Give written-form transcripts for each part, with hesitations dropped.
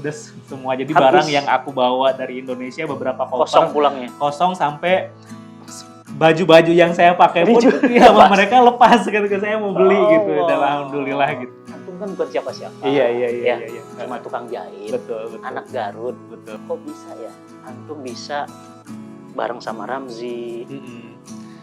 ludes semua. Jadi Habis. barang yang aku bawa dari Indonesia beberapa koper Kosong pulangnya. kosong sampai baju-baju yang saya pakai pun ya sama mereka lepas ketika saya mau beli gitu. Dan alhamdulillah gitu. Antum kan bukan siapa-siapa. Iya. Cuma tukang jahit. Betul. Anak Garut. Betul. Kok bisa ya? Antum bisa bareng sama Ramzi,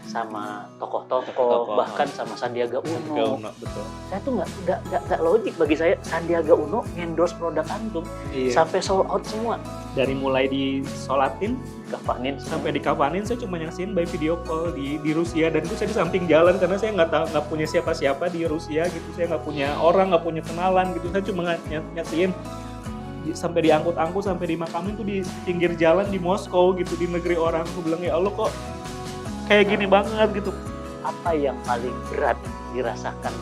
sama tokoh-tokoh, bahkan sama Sandiaga Uno. Betul. Saya tuh nggak logik bagi saya. Sandiaga Uno endorse produk antum sampai sold out semua. Dari mulai disolatin Kafanin sampai dikafanin, saya cuma nyaksiin by video call di Rusia, dan itu saya di samping jalan karena saya nggak punya siapa-siapa di Rusia gitu. Saya nggak punya orang, nggak punya kenalan gitu. Saya cuma nyaksiin sampai diangkut-angkut, sampai dimakamin tuh di pinggir jalan di Moskow gitu, di negeri orang. Aku bilang ya Allah, kok kayak gini banget gitu. Apa yang paling berat dirasakan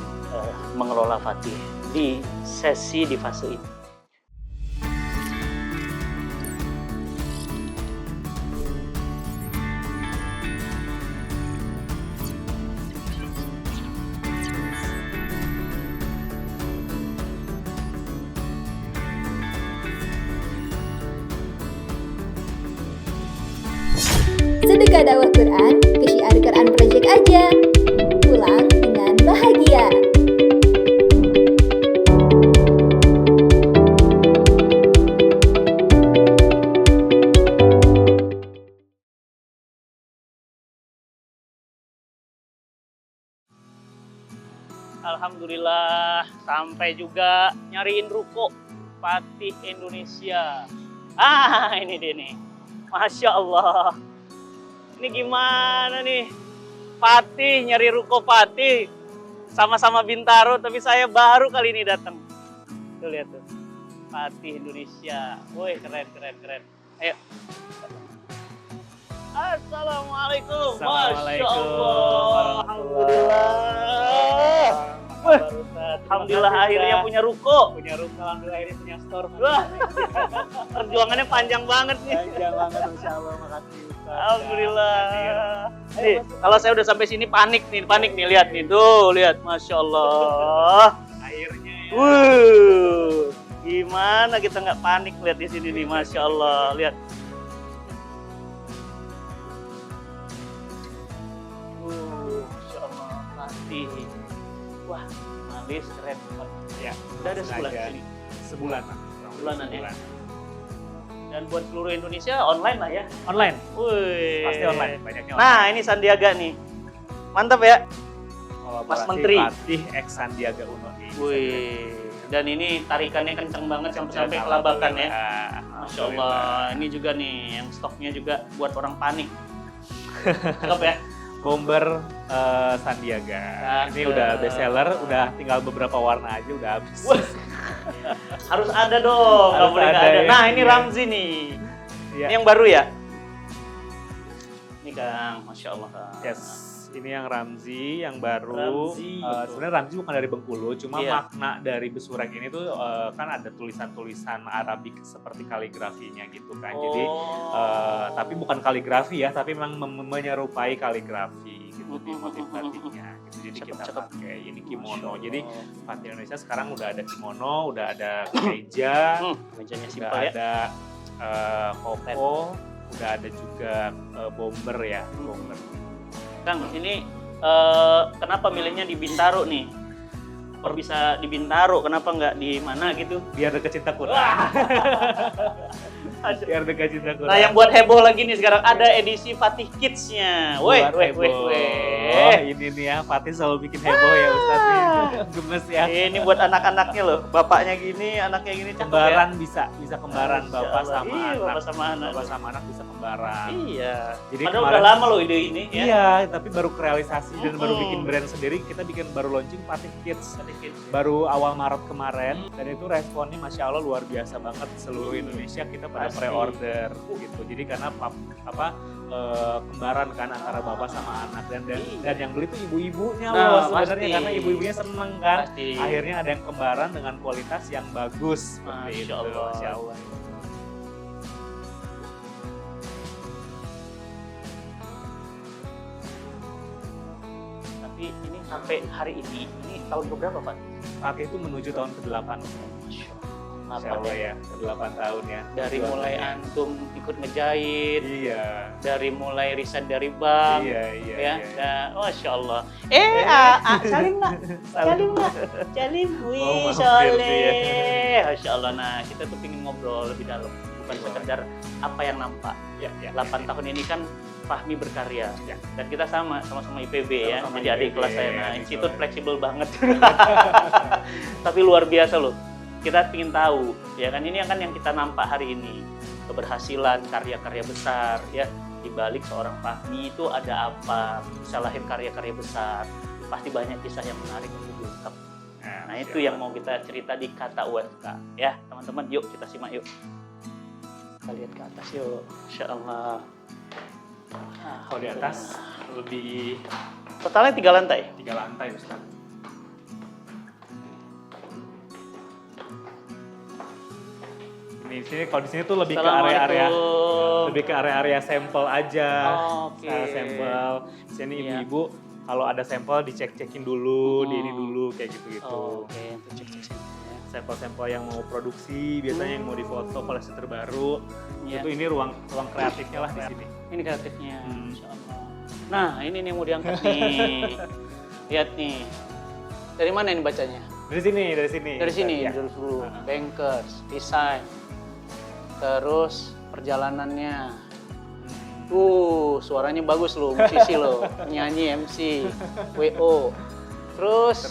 mengelola Fatih di fase ini? Sedekah dakwah Quran ke Syiar Quran Project aja. Pulang dengan bahagia. Alhamdulillah sampai juga nyariin ruko Fatih Indonesia. Ini dia nih. Masya Allah. Ini gimana nih? Fatih nyari ruko Fatih. Sama-sama Bintaro, tapi saya baru kali ini datang. Tuh lihat tuh. Fatih Indonesia. Woi, keren. Ayo. Assalamualaikum. Masya Allah. Alhamdulillah. Alhamdulillah akhirnya punya ruko. Alhamdulillah akhirnya punya store. Wah. Perjuangannya panjang banget nih. Panjang banget, Masya Allah. Makasih Ustaz. Alhamdulillah. Nih, kalau saya udah sampai sini panik nih, lihat nih. Tuh, lihat. Masya Allah. Akhirnya ya. Gimana kita nggak panik lihat di sini nih, Masya Allah. Lihat. Masya Allah. Fatih. Wah, manis, keren. Ya, Udah ada sebulan aja. sini. Sebulan. Sebulanan ya. Dan buat seluruh Indonesia online lah ya. Online. Wih. Pasti online, banyaknya online. Nah, ini Sandiaga nih. Mantap ya. Kolaborasi Mas Menteri. Fatih X Sandiaga Uno. Wih. Dan ini tarikannya kenceng banget sampai kelabakan ya. Masya Allah. Ini juga nih yang stoknya juga buat orang panik. Cakep ya. Bomber Sandiaga. Ini udah best seller, udah tinggal beberapa warna aja udah habis. Harus ada dong, nggak Harus boleh nggak ada ada. ya. Nah, ini Ramzi nih. Ya. Ini yang baru ya? Ini Kang, Masya Allah Kang. Yes, ini yang Ramzi, yang baru. Ramzi, betul. Sebenarnya Ramzi bukan dari Bengkulu, cuma makna dari besurek ini tuh kan ada tulisan-tulisan Arabik seperti kaligrafinya gitu kan. Jadi tapi bukan kaligrafi ya, tapi memang menyerupai kaligrafi gitu di motif batiknya. Gitu. Jadi kita pakai ini kimono. Jadi Fatih Indonesia sekarang udah ada kimono, udah ada kemeja, Mejanya udah simpel ya. ada koko, udah ada juga bomber ya, bomber. Kang, ini kenapa milihnya di Bintaro nih? Kok bisa di Bintaro? Kenapa nggak di mana gitu? Biar dekat cinta Quran. Biar dekat cinta Quran. Nah, yang buat heboh lagi nih sekarang ada edisi Fatih Kids-nya. Weh. Ini nih ya, Fatih selalu bikin heboh ya Ustaz. Gemes ya. Ini buat anak-anaknya loh. Bapaknya gini, anaknya gini. Kembaran bisa kembaran bapak sama iya, anak. Bapak sama anak. Bapak sama anak bisa kembaran. Iya. Jadi Padahal kemarin, udah lama loh ide ini ya. Iya, tapi baru realisasi dan baru bikin brand sendiri. Kita baru launching Fatih Kids. Baru awal Maret kemarin, dan itu responnya Masya Allah luar biasa banget. Seluruh Indonesia kita pada pre-order gitu. Jadi karena kembaran kan antara bapak sama anak, dan yang beli tuh ibu-ibunya loh sebenarnya, karena ibu-ibunya seneng kan. Akhirnya ada yang kembaran dengan kualitas yang bagus seperti itu. Masya Allah. Tapi ini sampai hari ini tahun keberapa Pak? Pak itu menuju tahun ke-8. Insya Allah ya, 8 tahun ya. Dari mulai antum ikut ngejahit, Iya. dari mulai riset dari bank, Iya. ya. Nah, Masya Allah. Salim nggak? Salim nggak? Salim. Wih, mampir tuh soleh. Masya Allah. Nah, kita tuh pengen ngobrol lebih dalam, bukan sekedar apa yang nampak. Ya. 8 tahun ini kan Fahmi berkarya, dan kita sama-sama IPB ya, Sama-sama jadi adik IPB, kelas saya. Nah, adik institut kelas. fleksibel banget, tapi luar biasa loh. Kita ingin tahu, ya kan, ini kan yang kita nampak hari ini, keberhasilan, karya-karya besar, ya. Di balik seorang Fahmi itu ada apa, bisa lahir karya-karya besar, pasti banyak kisah yang menarik untuk diungkap. Nah, itu yang mau kita cerita di Kata UFK, ya teman-teman. Yuk kita simak yuk. Kita lihat ke atas yuk, Insya Allah. Kalau di atas lebih Totalnya 3 lantai. 3 lantai Ustaz. Ini sini kalau di sini tuh lebih ke area-area sampel aja. Oke. Sampel. Di sini Iya. ibu-ibu kalau ada sampel dicek-cekin dulu, di ini dulu kayak gitu-gitu. Oke, untuk cek-cek sini. Sampel-sampel yang mau produksi, biasanya yang mau difoto koleksi terbaru. Iya. Itu ini ruang kreatifnya lah di sini. Ini kreatifnya, Hmm. Insya Allah. Nah, ini nih mau diangkat nih. Lihat nih. Dari mana ini bacanya? Dari sini. Dari sini, Ya. dulu. Bankers, desain. Terus perjalanannya. Suaranya bagus loh, musisi loh, nyanyi, MC, WO. Terus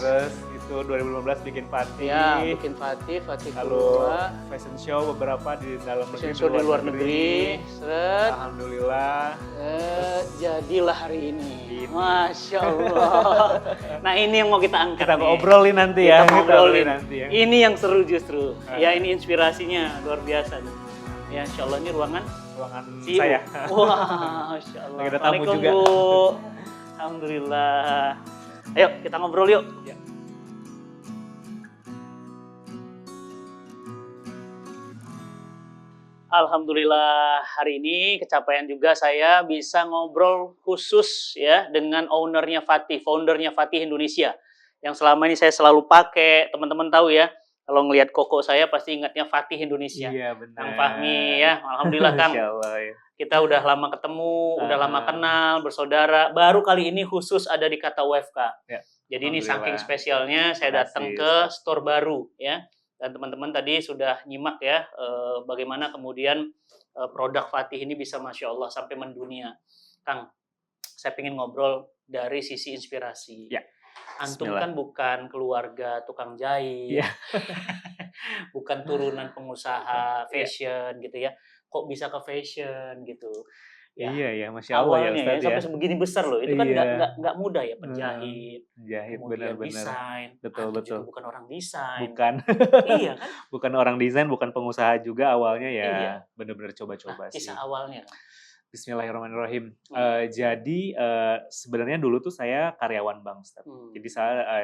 itu 2015 bikin Fatih. ya, bikin Fatih Lalu kedua. fashion show beberapa di dalam negeri, Fashion show di luar negeri. Seret. Alhamdulillah. Jadilah hari ini. Ini. Masya Allah. Nah, ini yang mau kita angkat Kita nih. ngobrolin nanti ya. Kita ngobrolin. nanti ya. Ini yang seru justru. Ya, ini inspirasinya luar biasa nih. Ya, Insya Allah ini ruangan CEO. Saya. Wah, Masya Allah. Lagi ada tamu Assalamualaikum, juga. Bu. Alhamdulillah. Ayo kita ngobrol yuk. Ya. Alhamdulillah hari ini kecapean juga saya bisa ngobrol khusus ya dengan ownernya Fatih, foundernya Fatih Indonesia. Yang selama ini saya selalu pakai, teman-teman tahu ya. Kalau ngelihat koko saya pasti ingatnya Fatih Indonesia. Iya benar. Kang Fahmi ya, alhamdulillah Kang. Masya Allah ya. Kita udah lama ketemu, udah lama kenal, bersaudara. Baru kali ini khusus ada di Kata UFK. Ya. Jadi ini Alhamdulillah. saking spesialnya saya datang Makasih, ke Ustaz. store baru ya. Dan teman-teman tadi sudah nyimak ya bagaimana kemudian produk Fatih ini bisa Masya Allah sampai mendunia. Kang, saya ingin ngobrol dari sisi inspirasi. Ya. Antum Bismillah. kan bukan keluarga tukang jahit, Ya. bukan turunan pengusaha fashion gitu ya. Kok bisa ke fashion gitu? Ya. Iya ya, Masya Allah ya Awalnya Ustaz ya. sampai sebegini besar loh. Itu kan Iya. nggak mudah ya, penjahit, Jahit kemudian benar-benar. desain. Betul, Antum betul. juga bukan orang desain. Bukan. Iya kan? Bukan orang desain, bukan pengusaha juga awalnya ya. Iya. Benar-benar coba-coba Nah, sih. kisah awalnya. Bismillahirrahmanirrahim. Jadi sebenarnya dulu tuh saya karyawan bank, Ustaz. Jadi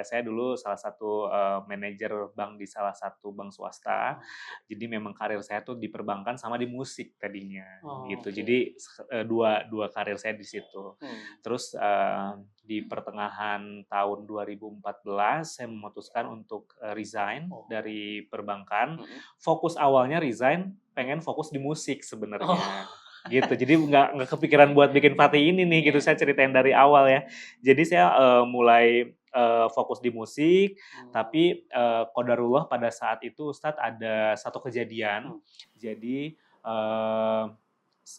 saya dulu salah satu manajer bank di salah satu bank swasta. Jadi memang karir saya tuh di perbankan sama di musik tadinya, gitu. Oke. Jadi dua karir saya di situ. Terus di pertengahan tahun 2014 saya memutuskan untuk resign dari perbankan. Fokus awalnya resign, pengen fokus di musik sebenarnya. Gitu, jadi nggak kepikiran buat bikin Fatih ini nih, gitu. Saya ceritain dari awal ya. Jadi saya mulai fokus di musik, tapi qadarullah pada saat itu Ustadz ada satu kejadian. Jadi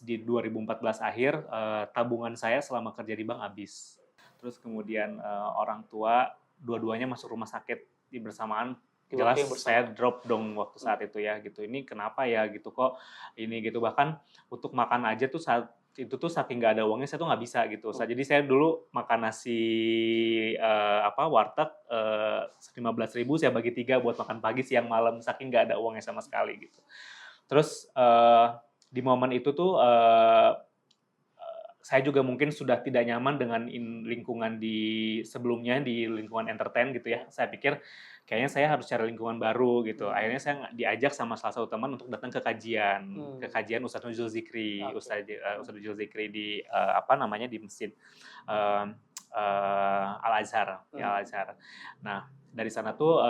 di 2014 akhir tabungan saya selama kerja di bank habis. Terus kemudian orang tua dua-duanya masuk rumah sakit di bersamaan. Jelas saya drop dong waktu saat itu ya gitu. Ini kenapa ya gitu, kok ini gitu, bahkan untuk makan aja tuh saat itu tuh saking nggak ada uangnya saya tuh nggak bisa gitu. Jadi saya dulu makan nasi warteg 15.000 saya bagi 3 buat makan pagi, siang, malam, saking nggak ada uangnya sama sekali gitu. Terus di momen itu tuh saya juga mungkin sudah tidak nyaman dengan lingkungan di sebelumnya, di lingkungan entertain gitu ya. Saya pikir kayaknya saya harus cari lingkungan baru gitu. Akhirnya saya diajak sama salah satu teman untuk datang ke kajian Ustadz Nuzul Zikri, Ustadz Nuzul Zikri di di masjid Al-Azhar, ya Al-Azhar. Nah, dari sana tuh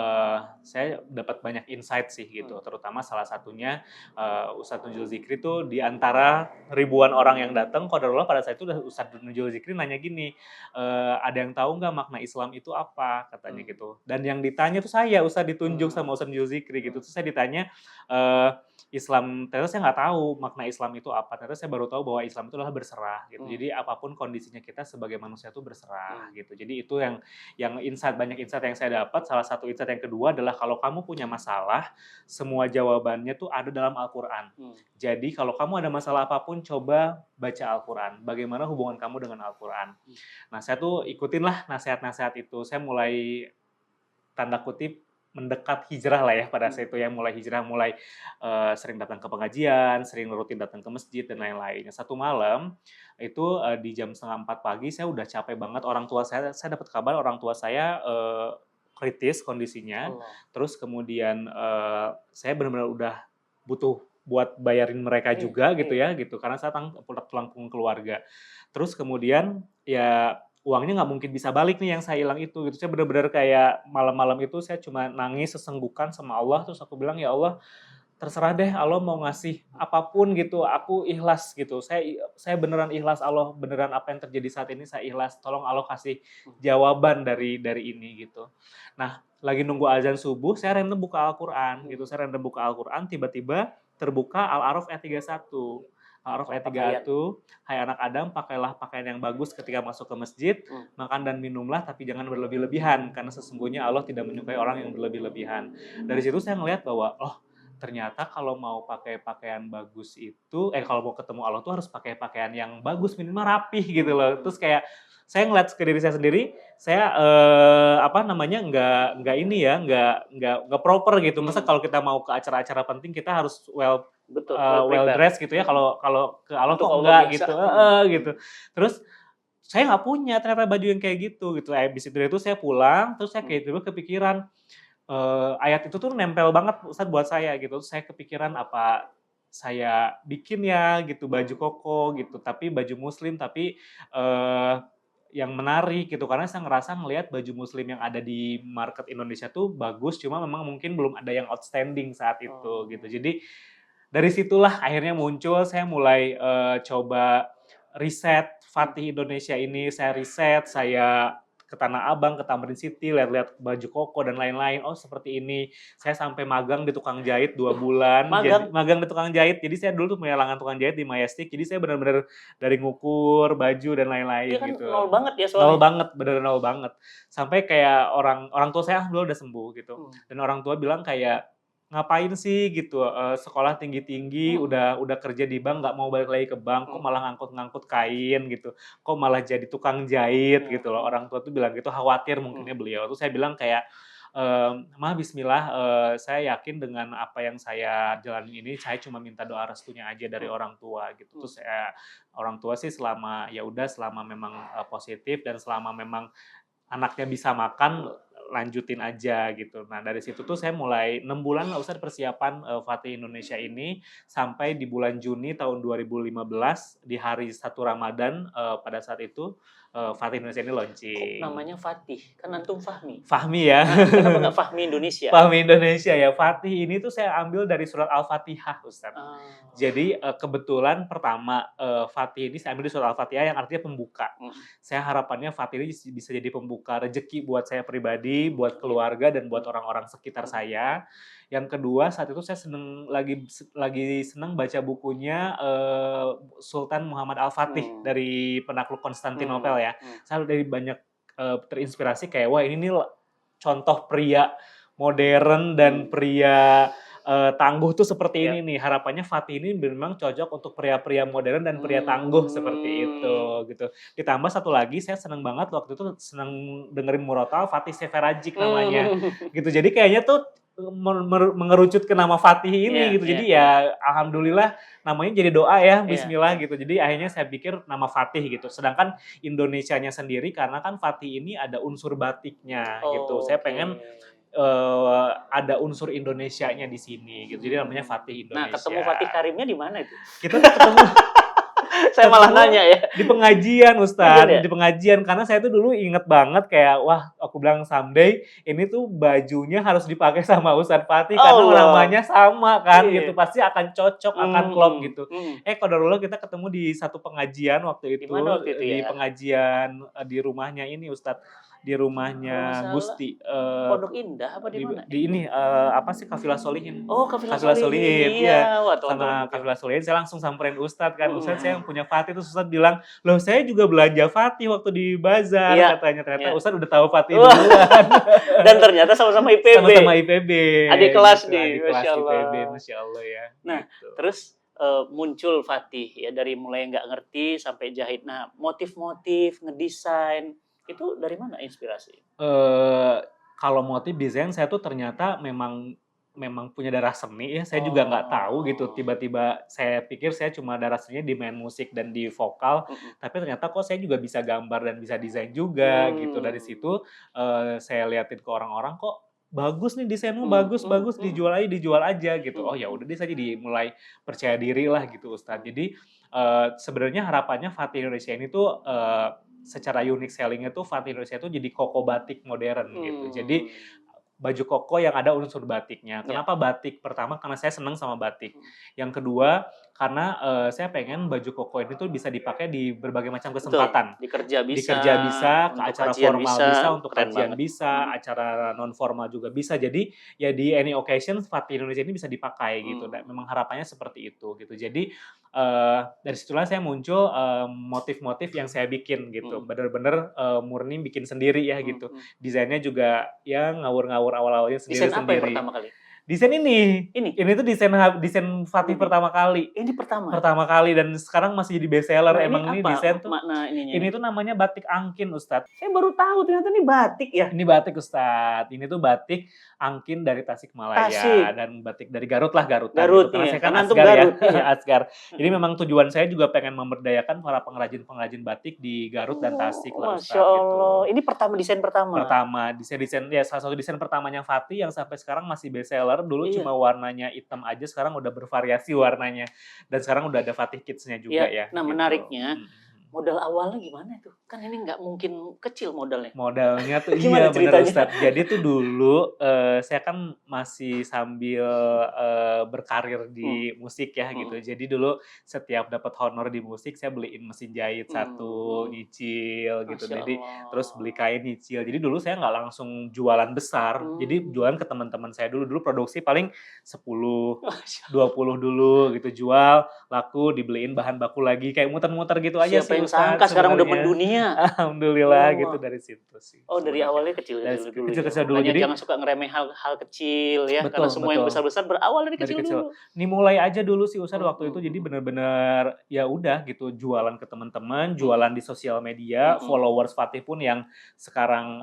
saya dapat banyak insight sih gitu, terutama salah satunya Ustadz Nurul Zikri tuh di antara ribuan orang yang datang, qadarullah pada saat itu Ustadz Nurul Zikri nanya gini, ada yang tahu nggak makna Islam itu apa katanya gitu. Dan yang ditanya tuh saya, Ustadz ditunjuk sama Ustadz Nurul Zikri gitu. Terus saya ditanya Islam, ternyata saya nggak tahu makna Islam itu apa. Ternyata saya baru tahu bahwa Islam itu adalah berserah gitu. Jadi apapun kondisinya kita sebagai manusia itu berserah gitu. Jadi itu yang banyak insight yang saya dapat. Salah satu insight yang kedua adalah kalau kamu punya masalah, semua jawabannya tuh ada dalam Al-Quran. Jadi kalau kamu ada masalah apapun, coba baca Al-Quran. Bagaimana hubungan kamu dengan Al-Quran. Nah, saya tuh ikutin lah nasihat-nasihat itu. Saya mulai tanda kutip mendekat hijrah lah ya pada saat itu ya, mulai hijrah, mulai sering datang ke pengajian, sering rutin datang ke masjid dan lain-lain. Satu malam itu di jam 3:30 pagi saya udah capek banget. Orang tua saya dapat kabar orang tua saya kritis kondisinya. Terus kemudian saya benar-benar udah butuh buat bayarin mereka juga gitu ya gitu, karena saya tulang punggung keluarga. Terus kemudian ya uangnya nggak mungkin bisa balik nih yang saya hilang itu gitu. Saya benar-benar kayak malam-malam itu saya cuma nangis sesenggukan sama Allah. Terus aku bilang, ya Allah terserah deh Allah mau ngasih apapun gitu, aku ikhlas gitu. Saya beneran ikhlas, Allah beneran apa yang terjadi saat ini saya ikhlas. Tolong Allah kasih jawaban dari ini gitu. Nah, lagi nunggu azan subuh, saya random buka Al-Quran gitu. Saya random buka Al-Quran, tiba-tiba terbuka Al-A'raf ayat 31. Al-A'raf ayat 31, hai anak Adam, pakailah pakaian yang bagus ketika masuk ke masjid, makan dan minumlah tapi jangan berlebih-lebihan, karena sesungguhnya Allah tidak menyukai orang yang berlebih-lebihan. Dari situ saya ngelihat bahwa, ternyata kalau mau pakai pakaian bagus itu, kalau mau ketemu Allah tuh harus pakai pakaian yang bagus, minimal rapih gitu loh. Terus kayak saya ngeliat ke diri saya sendiri, saya nggak proper gitu. Masa kalau kita mau ke acara-acara penting kita harus well dressed gitu ya. Kalau ke Allah kok enggak gitu, gitu. Terus saya nggak punya ternyata baju yang kayak gitu. Habis itu saya pulang, terus saya kayak tiba kepikiran ayat itu tuh nempel banget Ustadz buat saya gitu. Saya kepikiran apa saya bikin ya gitu baju koko gitu, tapi baju muslim tapi yang menarik gitu, karena saya ngerasa ngelihat baju muslim yang ada di market Indonesia tuh bagus, cuma memang mungkin belum ada yang outstanding saat itu gitu. Jadi dari situlah akhirnya muncul, saya mulai coba riset Fatih Indonesia ini, saya riset, saya ke Tanah Abang, ke Tamrin City, lihat-lihat baju koko dan lain-lain. Oh seperti ini. Saya sampai magang di tukang jahit 2 bulan. Magang di tukang jahit. Jadi saya dulu tuh punya langganan tukang jahit di Majestic. Jadi saya benar-benar dari ngukur baju dan lain-lain kan gitu. Nol banget ya soalnya. Nol banget, benar nol banget. Sampai kayak orang tua saya dulu udah sembuh gitu. Dan orang tua bilang kayak, ngapain sih gitu, sekolah tinggi-tinggi, udah kerja di bank, nggak mau balik lagi ke bank, kok malah ngangkut-ngangkut kain gitu, kok malah jadi tukang jahit gitu loh. Orang tua tuh bilang gitu, khawatir mungkinnya beliau. Terus saya bilang kayak, "Mah, bismillah, saya yakin dengan apa yang saya jalani ini, saya cuma minta doa restunya aja dari orang tua," gitu. Terus orang tua sih selama memang positif dan selama memang anaknya bisa makan, lanjutin aja gitu. Nah dari situ tuh saya mulai 6 bulan lah Ustadz persiapan Fatih Indonesia ini, sampai di bulan Juni tahun 2015 di hari 1 Ramadan pada saat itu Fatih Indonesia ini launching. Kok namanya Fatih? Kan antum Fahmi. Fahmi ya. Kenapa nggak Fahmi Indonesia? Fahmi Indonesia ya. Fatih ini tuh saya ambil dari surat Al-Fatihah Ustadz. Jadi kebetulan pertama Fatih ini saya ambil di surat Al-Fatihah yang artinya pembuka. Saya harapannya Fatih ini bisa jadi pembuka rezeki buat saya pribadi, buat keluarga dan buat orang-orang sekitar saya. Yang kedua, saat itu saya lagi senang baca bukunya Sultan Muhammad Al-Fatih dari penakluk Konstantinopel ya. Saya dari banyak terinspirasi kayak, wah ini nih contoh pria modern dan pria tangguh tuh seperti ini nih. Harapannya Fatih ini memang cocok untuk pria-pria modern dan pria tangguh seperti itu gitu. Ditambah satu lagi, saya seneng banget waktu itu seneng dengerin murotal Fatih Seferajik namanya gitu. Jadi kayaknya tuh mengerucut ke nama Fatih ini gitu. Jadi ya alhamdulillah namanya jadi doa ya, bismillah gitu. Jadi akhirnya saya pikir nama Fatih gitu. Sedangkan Indonesianya sendiri karena kan Fatih ini ada unsur batiknya gitu. Saya pengen ada unsur Indonesianya di sini gitu. Jadi namanya Fatih Indonesia. Nah, ketemu Fatih Karimnya di mana itu? Kita ketemu Saya malah nanya ya. Di pengajian Ustadz, Bener ya? di pengajian karena saya tuh dulu inget banget kayak wah aku bilang someday ini tuh bajunya harus dipakai sama Ustadz Fatih karena Allah. namanya sama kan Iya. gitu pasti akan cocok akan klop gitu. Hmm. Qadarullah kita ketemu di satu pengajian waktu itu, Di mana waktu itu di ya? pengajian di rumahnya ini Ustadz, di Kalau rumahnya nggak salah, Gusti Pondok Indah apa di mana? di ini apa sih Kafilah Solihin. Oh, Kafilah Kafilah Solihin, Solihin. iya. Iya, wah Sama teman-teman. Kafilah Solihin saya langsung samperin Ustadz kan, Ustadz saya punya Fatih, terus Ustadz bilang, loh saya juga belanja Fatih waktu di bazar Iya, katanya, ternyata iya. Ustadz udah tahu Fatih Wah. duluan. Dan ternyata sama-sama IPB. Sama-sama IPB. Adik kelas gitu, nih, adik kelas Masya Allah. IPB, Masya Allah ya. Nah, gitu. Terus muncul Fatih ya dari mulai nggak ngerti sampai jahit. Nah, motif-motif, ngedesain itu dari mana inspirasi? Kalau motif desain saya tuh ternyata memang punya darah seni ya, saya juga nggak tahu gitu, tiba-tiba saya pikir saya cuma darah seninya di main musik dan di vokal, tapi ternyata kok saya juga bisa gambar dan bisa desain juga gitu. Dari situ saya liatin ke orang-orang, kok bagus nih desainmu, bagus dijual aja gitu. Oh ya udah deh, saya jadi mulai percaya diri lah gitu Ustadz. Jadi sebenarnya harapannya Fatih Indonesia ini tuh secara unique selling-nya tuh Fatih Indonesia itu jadi koko batik modern gitu. Jadi baju koko yang ada unsur batiknya. Kenapa batik? Pertama karena saya senang sama batik. Yang kedua karena saya pengen baju koko ini tuh bisa dipakai di berbagai macam kesempatan. Betul. Di kerja bisa, ke acara formal bisa, untuk kajian bisa, banget. acara non formal juga bisa. Jadi ya di any occasion Fatih Indonesia ini bisa dipakai gitu. Dan memang harapannya seperti itu gitu. Jadi dari situlah saya muncul motif-motif yang saya bikin gitu. Bener-bener murni bikin sendiri ya gitu. Desainnya juga ya ngawur-ngawur awal-awalnya Desain apa yang sendiri-sendiri. pertama kali? Desain ini tuh desain Fatih pertama kali. Ini pertama. Pertama kali dan sekarang masih jadi best seller. Nah, Emang ini apa desain tuh makna ininya? ini tuh namanya batik angkin Ustadz. Saya baru tahu ternyata ini batik ya. Ini batik Ustadz. Ini tuh batik angkin dari Tasikmalaya dan batik dari Garut lah, Garut gitu. Karena saya kan Asgar ya, Asgar. Jadi memang tujuan saya juga pengen memberdayakan para pengrajin-pengrajin batik di Garut dan Tasik lah Ustadz. Masya Allah. Gitu. Ini desain pertama. Desain ya salah satu desain pertamanya Fatih yang sampai sekarang masih best seller. Dulu cuma warnanya hitam aja, sekarang udah bervariasi warnanya. Dan sekarang udah ada Fatih Kids-nya juga ya. Nah, gitu. Menariknya modal awalnya gimana itu? Kan ini nggak mungkin kecil modalnya. Modalnya tuh iya bener Ustadz. Jadi tuh dulu saya kan masih sambil berkarir di musik ya gitu. Jadi dulu setiap dapat honor di musik saya beliin mesin jahit satu, nyicil gitu. Jadi terus beli kain nyicil. Jadi dulu saya nggak langsung jualan besar. Jadi jualan ke teman-teman saya dulu produksi paling 10, 20 dulu gitu, jual, laku, dibeliin bahan baku lagi kayak muter-muter gitu aja sih. Siapa yang sangka sekarang udah mendunia. Alhamdulillah gitu dari situ sih. Oh, dari awalnya kecil dulu. Kecil dulu. Jadi jangan suka ngeremeh hal kecil ya, karena semua yang besar-besar berawal dari kecil dulu. Nih mulai aja dulu sih Ustadz waktu itu, jadi bener-bener ya udah gitu, jualan ke teman-teman, jualan di sosial media, followers Fatih pun yang sekarang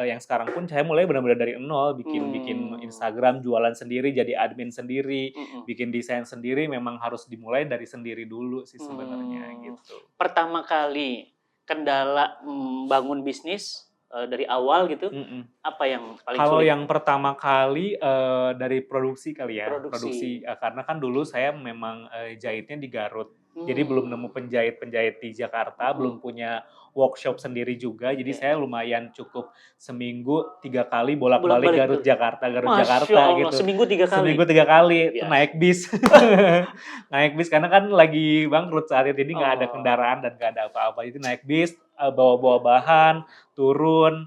yang sekarang pun saya mulai benar-benar dari nol, bikin Instagram, jualan sendiri, jadi admin sendiri, bikin desain sendiri, memang harus dimulai dari sendiri dulu sih sebenarnya gitu. Pertama kali kendala bangun bisnis dari awal gitu, apa yang paling sulit? Kalau yang pertama kali dari produksi kali ya, produksi karena kan dulu saya memang jahitnya di Garut, jadi belum nemu penjahit di Jakarta, belum punya workshop sendiri juga, jadi saya lumayan cukup seminggu 3 kali bolak-balik Garut Jakarta gitu. Seminggu 3 kali. Seminggu 3 kali itu naik bis, naik bis karena kan lagi bangkrut saat itu, jadi nggak ada kendaraan dan nggak ada apa-apa, jadi naik bis, bawa bahan, turun,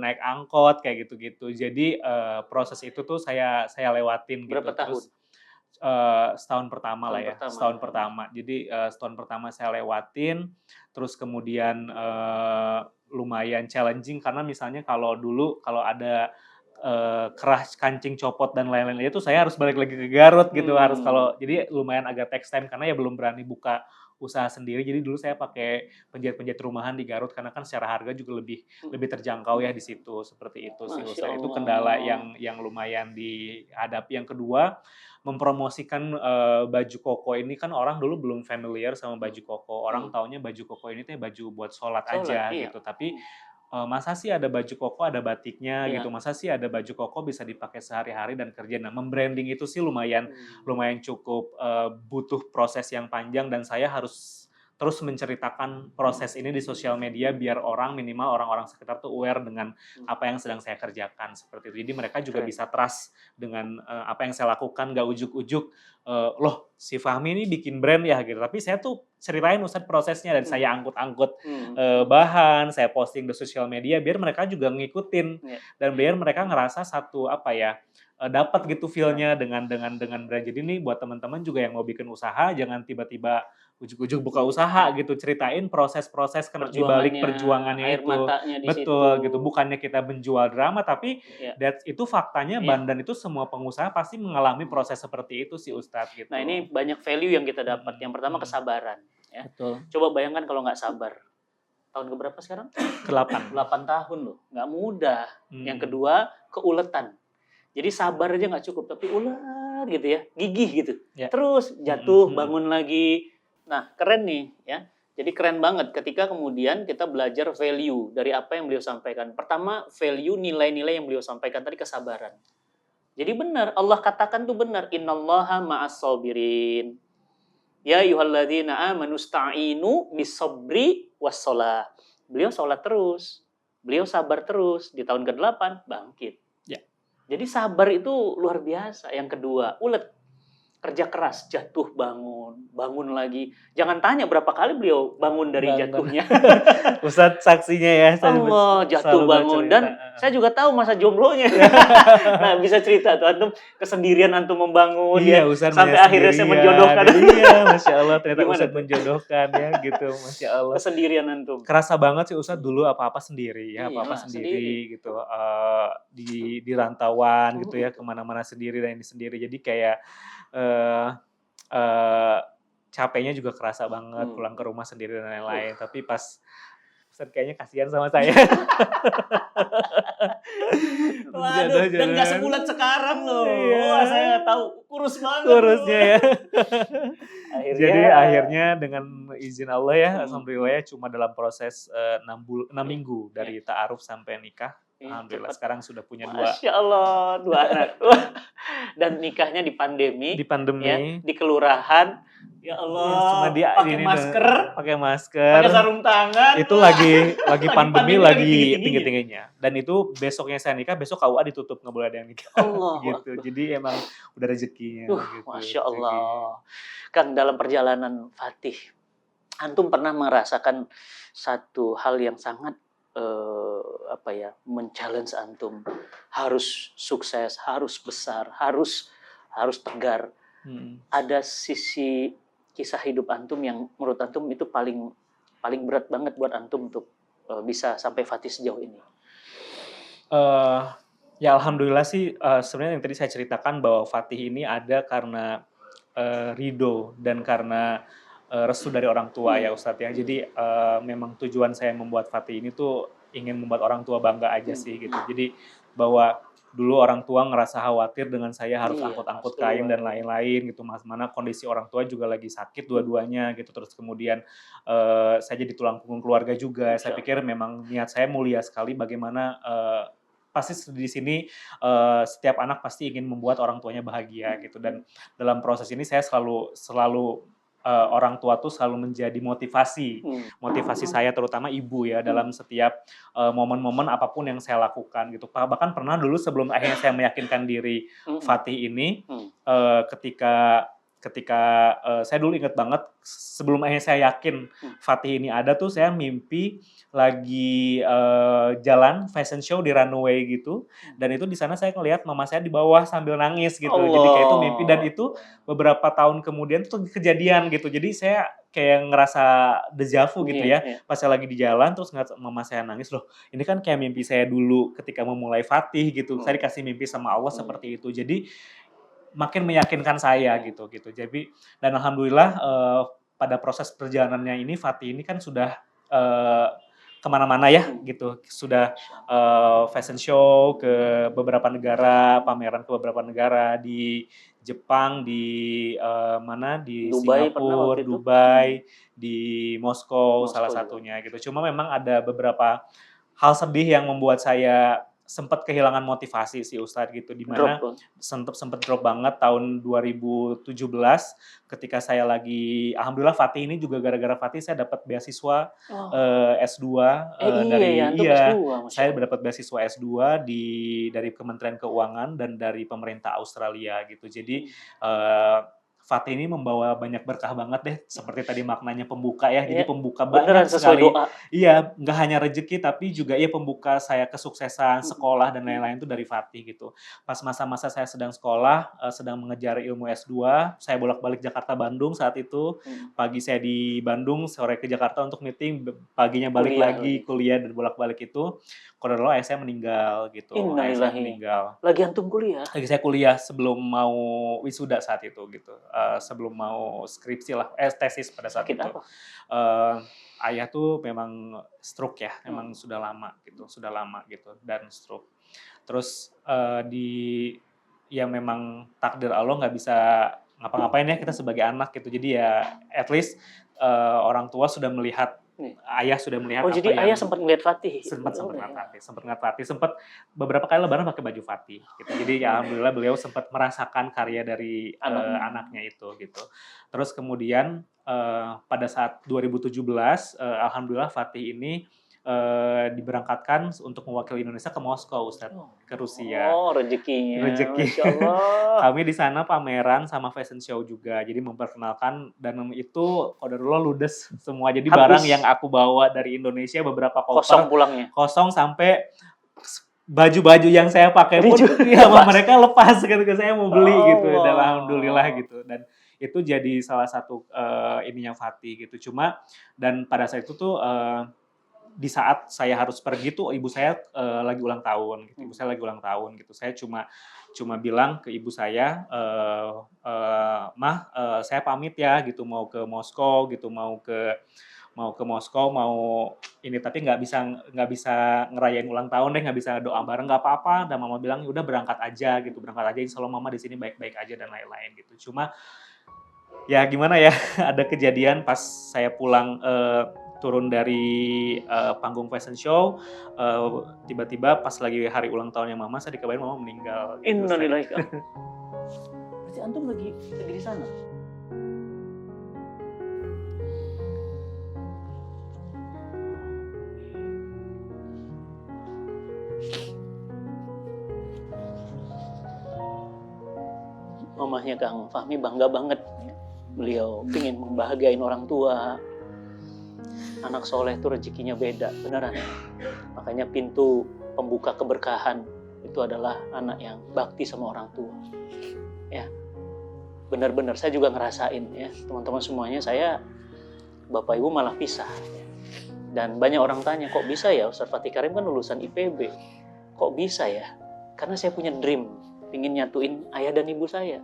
naik angkot kayak gitu-gitu. Jadi proses itu tuh saya lewatin. Berapa gitu. tahun? Terus setahun pertama lah ya, setahun pertama. Jadi setahun pertama saya lewatin, terus kemudian lumayan challenging karena misalnya kalau ada keras kancing copot dan lain-lain itu saya harus balik lagi ke Garut gitu, harus jadi lumayan agak takes time karena ya belum berani buka usaha sendiri. Jadi dulu saya pakai penjahit rumahan di Garut karena kan secara harga juga lebih terjangkau ya di situ, seperti itu sih Ustadz. Itu kendala yang lumayan dihadapi. Yang kedua, mempromosikan baju koko ini kan orang dulu belum familiar sama baju koko. Orang taunya baju koko ini tuh baju buat sholat aja gitu. Tapi masa sih ada baju koko ada batiknya Iya. gitu, masa sih ada baju koko bisa dipakai sehari-hari dan kerja. Nah, membranding itu sih lumayan lumayan cukup butuh proses yang panjang dan saya harus terus menceritakan proses ini di sosial media biar orang minimal orang-orang sekitar tuh aware dengan apa yang sedang saya kerjakan seperti itu. Jadi mereka juga Keren. bisa trust dengan apa yang saya lakukan, gak ujuk-ujuk loh si Fahmi ini bikin brand ya gitu. Tapi saya tuh ceritain Ustadz prosesnya dan saya angkut-angkut bahan, saya posting di sosial media biar mereka juga ngikutin Iya. dan biar mereka ngerasa satu apa ya dapat gitu feel-nya dengan brand. Jadi nih buat teman-teman juga yang mau bikin usaha jangan tiba-tiba ujuk-ujuk buka usaha gitu, ceritain proses-proses di balik perjuangannya air itu. matanya di Betul situ. gitu, bukannya kita menjual drama tapi Iya. itu faktanya Iya. dan itu semua pengusaha pasti mengalami proses seperti itu sih Ustadz gitu. Nah, ini banyak value yang kita dapat. Yang pertama kesabaran, ya. Betul. Coba bayangkan kalau nggak sabar. Tahun keberapa sekarang? Ke-8. 8 tahun loh, nggak mudah. Yang kedua, keuletan. Jadi sabar aja nggak cukup, tapi ulet gitu ya, gigih gitu. Ya. Terus jatuh, bangun lagi. Nah, keren nih ya. Jadi keren banget ketika kemudian kita belajar value dari apa yang beliau sampaikan. Pertama, value nilai-nilai yang beliau sampaikan tadi kesabaran. Jadi benar, Allah katakan tuh benar, innallaha ma'as sabirin. Ya ayyuhalladzina amanu sta'inu bis-sabri was-shalah. Beliau sholat terus, beliau sabar terus, di tahun ke-8 bangkit. Ya. Jadi sabar itu luar biasa. Yang kedua, ulet. Kerja keras, jatuh bangun lagi. Jangan tanya berapa kali beliau bangun dari jatuhnya. Ustadz saksinya ya. Allah, jatuh bangun. Dan saya juga tahu masa jomblonya. Nah, bisa cerita tuh, antum kesendirian antum membangun Iya, ya. Ustadz Sampai akhirnya saya menjodohkan. Iya, Masya Allah. Ternyata Gimana Ustadz tuh? menjodohkan ya gitu. Masya Allah. Kesendirian antum. Kerasa banget sih Ustadz dulu apa-apa sendiri ya. Iyalah, Apa-apa sendiri gitu. Di rantauan gitu ya. Kemana-mana sendiri dan ini sendiri. Jadi kayak capeknya juga kerasa banget pulang ke rumah sendiri dan lain-lain. Tapi pas Ustadz kayaknya kasihan sama saya. Waduh, dan gak sebulan sekarang loh. Iya. Wah, saya tahu kurus banget. Kurusnya ya. Akhirnya, Jadi akhirnya dengan izin Allah ya, alhamdulillah ya cuma dalam proses 6 minggu dari ta'aruf sampai nikah. Alhamdulillah sekarang sudah punya Masya Allah, 2 anak. Dan nikahnya di pandemi. Di pandemi. Ya, di kelurahan. Ya Allah, pakai masker. Pakai sarung tangan. Itu lagi pandemi lagi tinggi-tingginya. tinggi-tingginya. Dan itu besoknya saya nikah, besok KUA ditutup, nggak boleh ada yang nikah. Allah. Gitu. Jadi emang udah rezekinya. Gitu. Masya Allah. Kan dalam perjalanan Fatih, antum pernah merasakan satu hal yang sangat men-challenge antum, harus sukses, harus besar, harus tegar. Ada sisi kisah hidup antum yang menurut antum itu paling berat banget buat antum untuk bisa sampai Fatih sejauh ini. Ya alhamdulillah sih sebenarnya yang tadi saya ceritakan bahwa Fatih ini ada karena ridho dan karena restu dari orang tua ya Ustadz ya. Jadi memang tujuan saya membuat Fatih ini tuh ingin membuat orang tua bangga aja sih gitu. Jadi bahwa dulu orang tua ngerasa khawatir dengan saya harus angkut-angkut kain dan lain-lain gitu. Mana kondisi orang tua juga lagi sakit dua-duanya gitu. Terus kemudian saya jadi tulang punggung keluarga juga. Saya pikir memang niat saya mulia sekali bagaimana pasti di sini setiap anak pasti ingin membuat orang tuanya bahagia gitu. Dan dalam proses ini saya selalu orang tua tuh selalu menjadi motivasi saya terutama ibu ya dalam setiap momen-momen apapun yang saya lakukan gitu. Bahkan pernah dulu sebelum akhirnya saya meyakinkan diri Fatih ini ketika saya dulu ingat banget sebelum akhirnya saya yakin Fatih ini ada tuh saya mimpi lagi jalan fashion show di runway gitu dan itu di sana saya ngelihat mama saya di bawah sambil nangis gitu. Allah. Jadi kayak itu mimpi dan itu beberapa tahun kemudian tuh kejadian gitu. Jadi saya kayak ngerasa deja vu gitu ya. Pas saya lagi di jalan terus ngeliat mama saya nangis, loh ini kan kayak mimpi saya dulu ketika memulai Fatih gitu. Saya dikasih mimpi sama Allah seperti itu. Jadi makin meyakinkan saya gitu. Jadi dan alhamdulillah pada proses perjalanannya ini Fatih ini kan sudah kemana-mana ya gitu, sudah fashion show ke beberapa negara, pameran ke beberapa negara di Jepang, di di Dubai, hal sedih yang membuat saya sempat kehilangan motivasi sih Ustadz gitu, di mana Drop. sempet drop banget tahun 2017 ketika saya lagi alhamdulillah Fatih ini juga gara-gara Fatih saya dapat beasiswa Oh. S2 Iya ya, antum S2, Masya saya Allah. dapat beasiswa S2 dari Kementerian Keuangan dan dari pemerintah Australia gitu. Jadi Fatih ini membawa banyak berkah banget deh, seperti tadi maknanya pembuka ya. Jadi Iya, pembuka beneran banyak sesuai sekali. doa. Iya, nggak hanya rezeki tapi juga ya pembuka saya kesuksesan sekolah dan lain-lain itu dari Fatih gitu. Pas masa-masa saya sedang sekolah, sedang mengejar ilmu S2, saya bolak-balik Jakarta Bandung saat itu. Pagi saya di Bandung, sore ke Jakarta untuk meeting, paginya balik Kuliah lagi kuliah dan bolak-balik itu. Qadarullah ayah saya meninggal gitu. Ayah saya Innalillahi. meninggal. Lagi antum kuliah? Lagi saya kuliah sebelum mau wisuda saat itu gitu. Sebelum mau skripsi lah, tesis pada saat Sakit itu. apa? Ayah tuh memang stroke ya, memang sudah lama gitu dan stroke. Terus ya memang takdir Allah nggak bisa ngapa-ngapain ya kita sebagai anak gitu. Jadi ya at least orang tua sudah melihat, ayah sudah melihat. Oh jadi ayah sempat ngeliat Fatih? Sempat ngeliat Fatih, sempat beberapa kali lebaran pakai baju Fatih gitu. Jadi ya alhamdulillah beliau sempat merasakan karya dari anaknya itu gitu. Terus kemudian pada saat 2017 alhamdulillah Fatih ini diberangkatkan untuk mewakili Indonesia ke Moskow, Ustaz, ke Rusia. Oh, rezeki. Masya Allah. Kami di sana pameran sama fashion show juga, jadi memperkenalkan, dan itu qadarullah ludes semua. Jadi barang yang aku bawa dari Indonesia beberapa koper kosong pulangnya. Kosong sampai baju-baju yang saya pakai pun ya mereka lepas ketika saya mau beli gitu. Dan alhamdulillah gitu. Dan itu jadi salah satu ininya Fatih gitu. Cuma dan pada saat itu tuh di saat saya harus pergi tuh ibu saya lagi ulang tahun gitu. Ibu saya lagi ulang tahun gitu. Saya cuma bilang ke ibu saya, "Mah, saya pamit ya gitu, mau ke Moskow gitu, mau ke Moskow, mau ini, tapi nggak bisa ngerayain ulang tahun deh, nggak bisa doa bareng, nggak apa-apa." Dan mama bilang, "Udah berangkat aja gitu, berangkat aja, insya Allah mama di sini baik-baik aja," dan lain-lain gitu. Cuma ya gimana ya, ada kejadian pas saya pulang turun dari panggung fashion show, tiba-tiba pas lagi hari ulang tahunnya mama, saya dikabarin mama meninggal. Innalillahi. Berarti antum lagi di sana? Mamahnya Kang Fahmi bangga banget. Beliau ingin membahagiain orang tua. Anak soleh itu rezekinya beda, beneran. Makanya pintu pembuka keberkahan itu adalah anak yang bakti sama orang tua. Ya, benar-benar saya juga ngerasain ya, teman-teman semuanya, saya bapak ibu malah pisah. Dan banyak orang tanya, kok bisa ya Ustaz Fatih Karim kan lulusan IPB, kok bisa ya? Karena saya punya dream, ingin nyatuin ayah dan ibu saya.